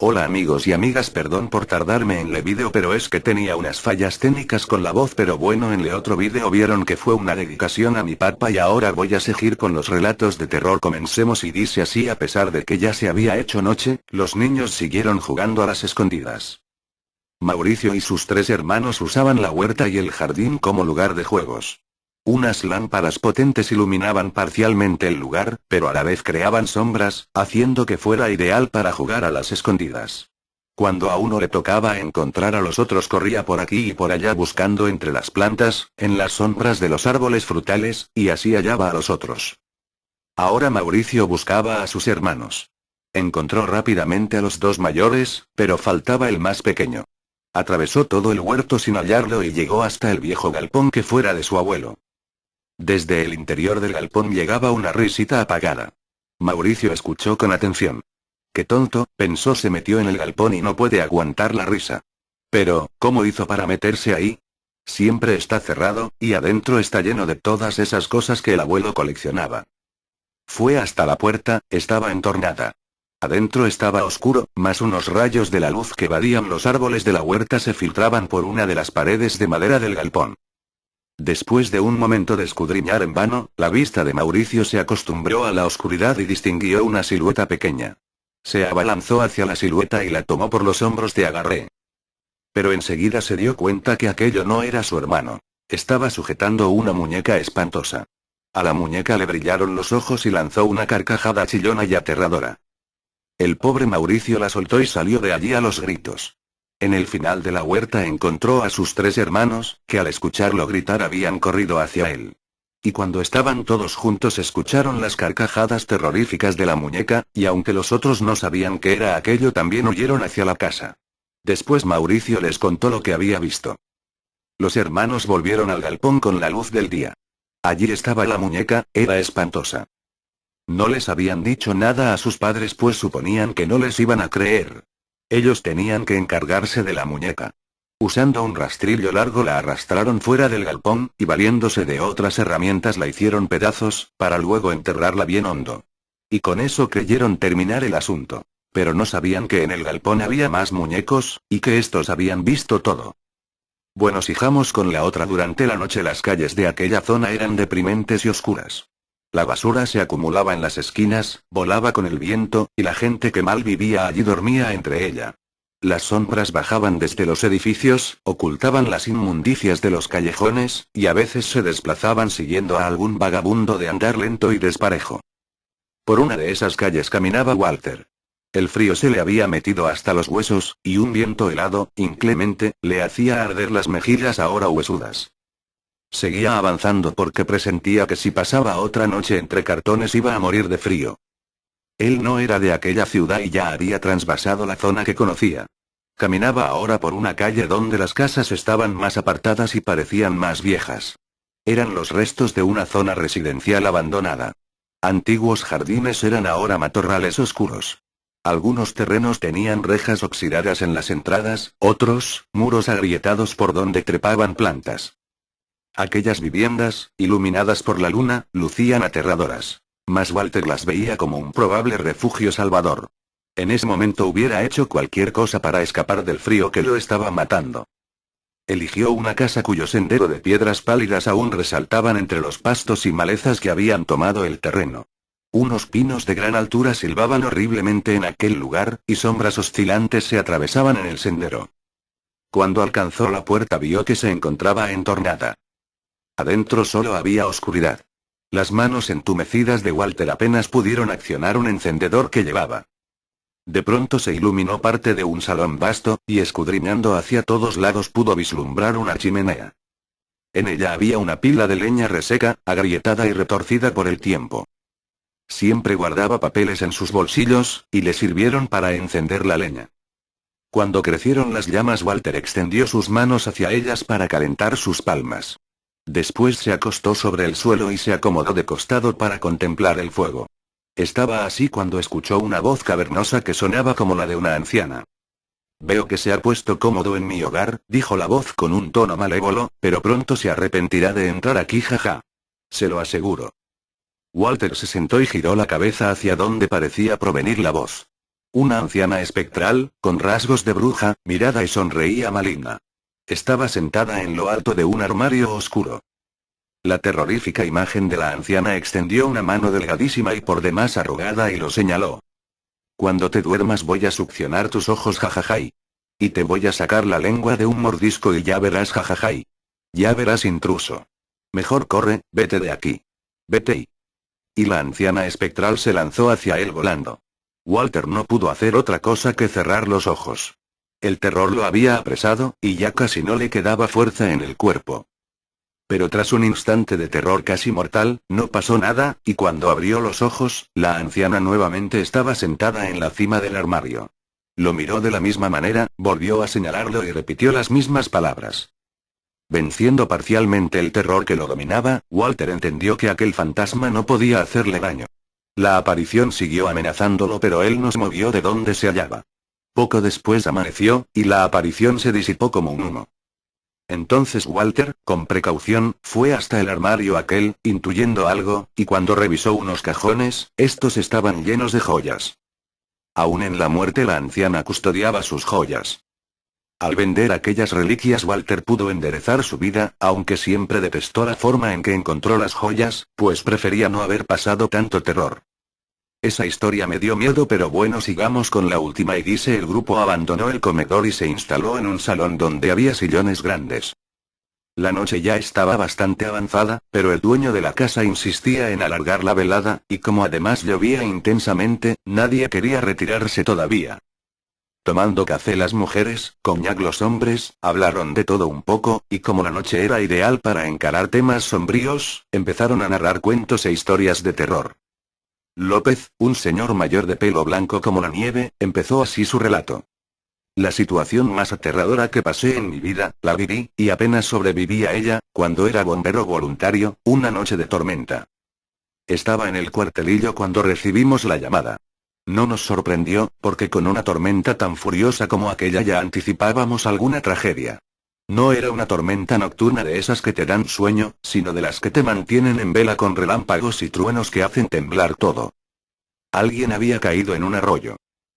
Hola amigos y amigas, perdón por tardarme en el vídeo, pero es que tenía unas fallas técnicas con la voz, pero bueno, en el otro vídeo vieron que fue una dedicación a mi papá y ahora voy a seguir con los relatos de terror. Comencemos y dice así: a pesar de que ya se había hecho noche, los niños siguieron jugando a las escondidas. Mauricio y sus 3 hermanos usaban la huerta y el jardín como lugar de juegos. Unas lámparas potentes iluminaban parcialmente el lugar, pero a la vez creaban sombras, haciendo que fuera ideal para jugar a las escondidas. Cuando a uno le tocaba encontrar a los otros, corría por aquí y por allá buscando entre las plantas, en las sombras de los árboles frutales, y así hallaba a los otros. Ahora Mauricio buscaba a sus hermanos. Encontró rápidamente a los 2 mayores, pero faltaba el más pequeño. Atravesó todo el huerto sin hallarlo y llegó hasta el viejo galpón que fuera de su abuelo. Desde el interior del galpón llegaba una risita apagada. Mauricio escuchó con atención. Qué tonto, pensó, se metió en el galpón y no puede aguantar la risa. Pero, ¿cómo hizo para meterse ahí? Siempre está cerrado, y adentro está lleno de todas esas cosas que el abuelo coleccionaba. Fue hasta la puerta, estaba entornada. Adentro estaba oscuro, mas unos rayos de la luz que evadían los árboles de la huerta se filtraban por una de las paredes de madera del galpón. Después de un momento de escudriñar en vano, la vista de Mauricio se acostumbró a la oscuridad y distinguió una silueta pequeña. Se abalanzó hacia la silueta y la tomó por los hombros de agarré. Pero enseguida se dio cuenta que aquello no era su hermano. Estaba sujetando una muñeca espantosa. A la muñeca le brillaron los ojos y lanzó una carcajada chillona y aterradora. El pobre Mauricio la soltó y salió de allí a los gritos. En el final de la huerta encontró a sus 3 hermanos, que al escucharlo gritar habían corrido hacia él. Y cuando estaban todos juntos escucharon las carcajadas terroríficas de la muñeca, y aunque los otros no sabían qué era aquello, también huyeron hacia la casa. Después Mauricio les contó lo que había visto. Los hermanos volvieron al galpón con la luz del día. Allí estaba la muñeca, era espantosa. No les habían dicho nada a sus padres, pues suponían que no les iban a creer. Ellos tenían que encargarse de la muñeca. Usando un rastrillo largo la arrastraron fuera del galpón, y valiéndose de otras herramientas la hicieron pedazos, para luego enterrarla bien hondo. Y con eso creyeron terminar el asunto. Pero no sabían que en el galpón había más muñecos, y que estos habían visto todo. Bueno, sigamos con la otra. Durante la noche las calles de aquella zona eran deprimentes y oscuras. La basura se acumulaba en las esquinas, volaba con el viento, y la gente que mal vivía allí dormía entre ella. Las sombras bajaban desde los edificios, ocultaban las inmundicias de los callejones, y a veces se desplazaban siguiendo a algún vagabundo de andar lento y desparejo. Por una de esas calles caminaba Walter. El frío se le había metido hasta los huesos, y un viento helado, inclemente, le hacía arder las mejillas ahora huesudas. Seguía avanzando porque presentía que si pasaba otra noche entre cartones iba a morir de frío. Él no era de aquella ciudad y ya había transvasado la zona que conocía. Caminaba ahora por una calle donde las casas estaban más apartadas y parecían más viejas. Eran los restos de una zona residencial abandonada. Antiguos jardines eran ahora matorrales oscuros. Algunos terrenos tenían rejas oxidadas en las entradas, otros, muros agrietados por donde trepaban plantas. Aquellas viviendas, iluminadas por la luna, lucían aterradoras. Mas Walter las veía como un probable refugio salvador. En ese momento hubiera hecho cualquier cosa para escapar del frío que lo estaba matando. Eligió una casa cuyo sendero de piedras pálidas aún resaltaban entre los pastos y malezas que habían tomado el terreno. Unos pinos de gran altura silbaban horriblemente en aquel lugar, y sombras oscilantes se atravesaban en el sendero. Cuando alcanzó la puerta vio que se encontraba entornada. Adentro solo había oscuridad. Las manos entumecidas de Walter apenas pudieron accionar un encendedor que llevaba. De pronto se iluminó parte de un salón vasto, y escudriñando hacia todos lados pudo vislumbrar una chimenea. En ella había una pila de leña reseca, agrietada y retorcida por el tiempo. Siempre guardaba papeles en sus bolsillos, y le sirvieron para encender la leña. Cuando crecieron las llamas, Walter extendió sus manos hacia ellas para calentar sus palmas. Después se acostó sobre el suelo y se acomodó de costado para contemplar el fuego. Estaba así cuando escuchó una voz cavernosa que sonaba como la de una anciana. Veo que se ha puesto cómodo en mi hogar, dijo la voz con un tono malévolo, pero pronto se arrepentirá de entrar aquí, jaja. Se lo aseguro. Walter se sentó y giró la cabeza hacia donde parecía provenir la voz. Una anciana espectral, con rasgos de bruja, mirada y sonreía maligna. Estaba sentada en lo alto de un armario oscuro. La terrorífica imagen de la anciana extendió una mano delgadísima y por demás arrugada y lo señaló. Cuando te duermas voy a succionar tus ojos jajajay. Y te voy a sacar la lengua de un mordisco y ya verás jajajay. Ya verás intruso. Mejor corre, vete de aquí. Vete. Y la anciana espectral se lanzó hacia él volando. Walter no pudo hacer otra cosa que cerrar los ojos. El terror lo había apresado, y ya casi no le quedaba fuerza en el cuerpo. Pero tras un instante de terror casi mortal, no pasó nada, y cuando abrió los ojos, la anciana nuevamente estaba sentada en la cima del armario. Lo miró de la misma manera, volvió a señalarlo y repitió las mismas palabras. Venciendo parcialmente el terror que lo dominaba, Walter entendió que aquel fantasma no podía hacerle daño. La aparición siguió amenazándolo, pero él no se movió de donde se hallaba. Poco después amaneció, y la aparición se disipó como un humo. Entonces Walter, con precaución, fue hasta el armario aquel, intuyendo algo, y cuando revisó unos cajones, estos estaban llenos de joyas. Aún en la muerte la anciana custodiaba sus joyas. Al vender aquellas reliquias Walter pudo enderezar su vida, aunque siempre detestó la forma en que encontró las joyas, pues prefería no haber pasado tanto terror. Esa historia me dio miedo, pero bueno, sigamos con la última. Y dice: el grupo abandonó el comedor y se instaló en un salón donde había sillones grandes. La noche ya estaba bastante avanzada, pero el dueño de la casa insistía en alargar la velada, y como además llovía intensamente, nadie quería retirarse todavía. Tomando café las mujeres, coñac los hombres, hablaron de todo un poco, y como la noche era ideal para encarar temas sombríos, empezaron a narrar cuentos e historias de terror. López, un señor mayor de pelo blanco como la nieve, empezó así su relato. La situación más aterradora que pasé en mi vida, la viví, y apenas sobreviví a ella, cuando era bombero voluntario, una noche de tormenta. Estaba en el cuartelillo cuando recibimos la llamada. No nos sorprendió, porque con una tormenta tan furiosa como aquella ya anticipábamos alguna tragedia. No era una tormenta nocturna de esas que te dan sueño, sino de las que te mantienen en vela con relámpagos y truenos que hacen temblar todo. Alguien había caído en un arroyo.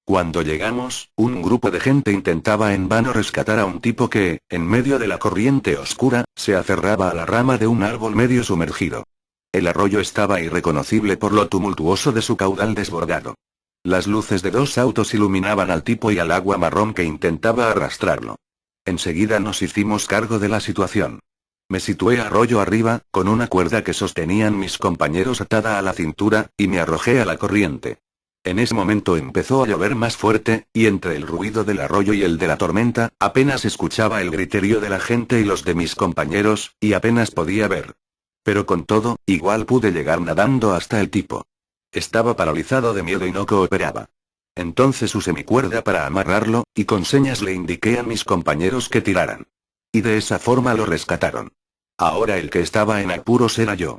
Cuando llegamos, un grupo de gente intentaba en vano rescatar a un tipo que, en medio de la corriente oscura, se aferraba a la rama de un árbol medio sumergido. El arroyo estaba irreconocible por lo tumultuoso de su caudal desbordado. Las luces de 2 autos iluminaban al tipo y al agua marrón que intentaba arrastrarlo. Enseguida nos hicimos cargo de la situación. Me situé arroyo arriba, con una cuerda que sostenían mis compañeros atada a la cintura, y me arrojé a la corriente. En ese momento empezó a llover más fuerte, y entre el ruido del arroyo y el de la tormenta, apenas escuchaba el griterío de la gente y los de mis compañeros, y apenas podía ver. Pero con todo, igual pude llegar nadando hasta el tipo. Estaba paralizado de miedo y no cooperaba. Entonces usé mi cuerda para amarrarlo, y con señas le indiqué a mis compañeros que tiraran. Y de esa forma lo rescataron. Ahora el que estaba en apuros era yo.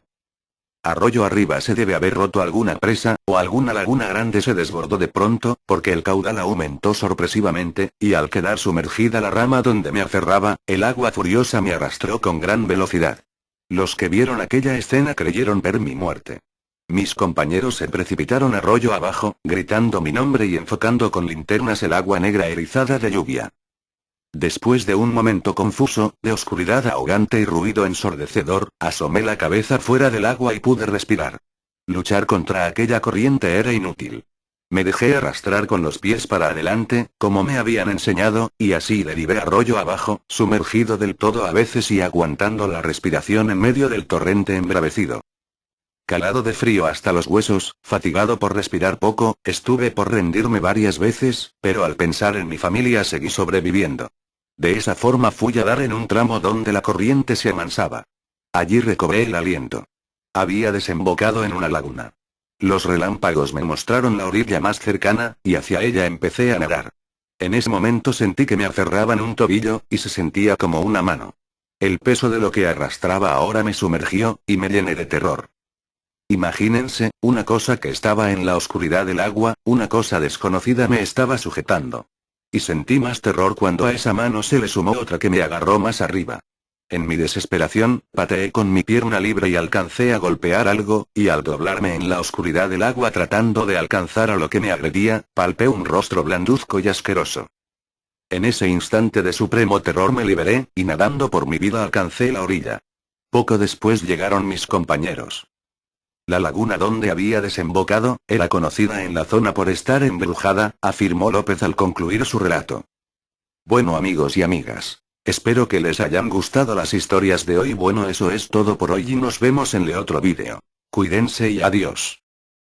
Arroyo arriba se debe haber roto alguna presa, o alguna laguna grande se desbordó de pronto, porque el caudal aumentó sorpresivamente, y al quedar sumergida la rama donde me aferraba, el agua furiosa me arrastró con gran velocidad. Los que vieron aquella escena creyeron ver mi muerte. Mis compañeros se precipitaron arroyo abajo, gritando mi nombre y enfocando con linternas el agua negra erizada de lluvia. Después de un momento confuso, de oscuridad ahogante y ruido ensordecedor, asomé la cabeza fuera del agua y pude respirar. Luchar contra aquella corriente era inútil. Me dejé arrastrar con los pies para adelante, como me habían enseñado, y así derivé arroyo abajo, sumergido del todo a veces y aguantando la respiración en medio del torrente embravecido. Calado de frío hasta los huesos, fatigado por respirar poco, estuve por rendirme varias veces, pero al pensar en mi familia seguí sobreviviendo. De esa forma fui a dar en un tramo donde la corriente se amansaba. Allí recobré el aliento. Había desembocado en una laguna. Los relámpagos me mostraron la orilla más cercana, y hacia ella empecé a nadar. En ese momento sentí que me aferraban un tobillo, y se sentía como una mano. El peso de lo que arrastraba ahora me sumergió, y me llené de terror. Imagínense, una cosa que estaba en la oscuridad del agua, una cosa desconocida me estaba sujetando. Y sentí más terror cuando a esa mano se le sumó otra que me agarró más arriba. En mi desesperación, pateé con mi pierna libre y alcancé a golpear algo, y al doblarme en la oscuridad del agua tratando de alcanzar a lo que me agredía, palpé un rostro blanduzco y asqueroso. En ese instante de supremo terror me liberé, y nadando por mi vida alcancé la orilla. Poco después llegaron mis compañeros. La laguna donde había desembocado, era conocida en la zona por estar embrujada, afirmó López al concluir su relato. Bueno amigos y amigas. Espero que les hayan gustado las historias de hoy. Bueno, eso es todo por hoy y nos vemos en el otro vídeo. Cuídense y adiós.